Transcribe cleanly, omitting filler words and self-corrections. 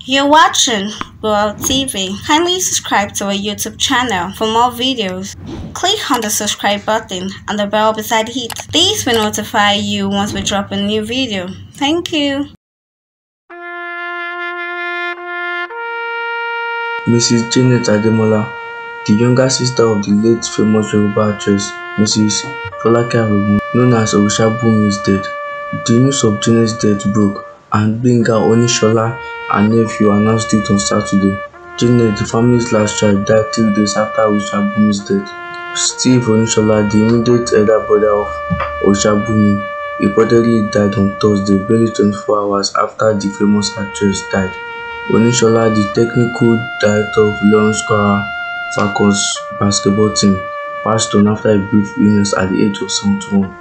You're watching World TV. Kindly subscribe to our YouTube channel for more videos. Click on the subscribe button and the bell beside it. This will notify you once we drop a new video. Thank you. Mrs. Janet Ademola, the younger sister of the late famous Yoruba actress Mrs. Folake Arogun, known as Orishabunmi, is dead. The news of Janet's death broke, and Gbenga Onishola, her nephew, announced it on Saturday. Janet, the family's last child, died 3 days after Orishabunmi's death. Steve Onishola, the immediate elder brother of Orishabunmi, reportedly died on Thursday, barely 24 hours after the famous actress died. Onishola, the technical director of Lawrence Kwara Falcons basketball team, passed on after a brief illness at the age of 71.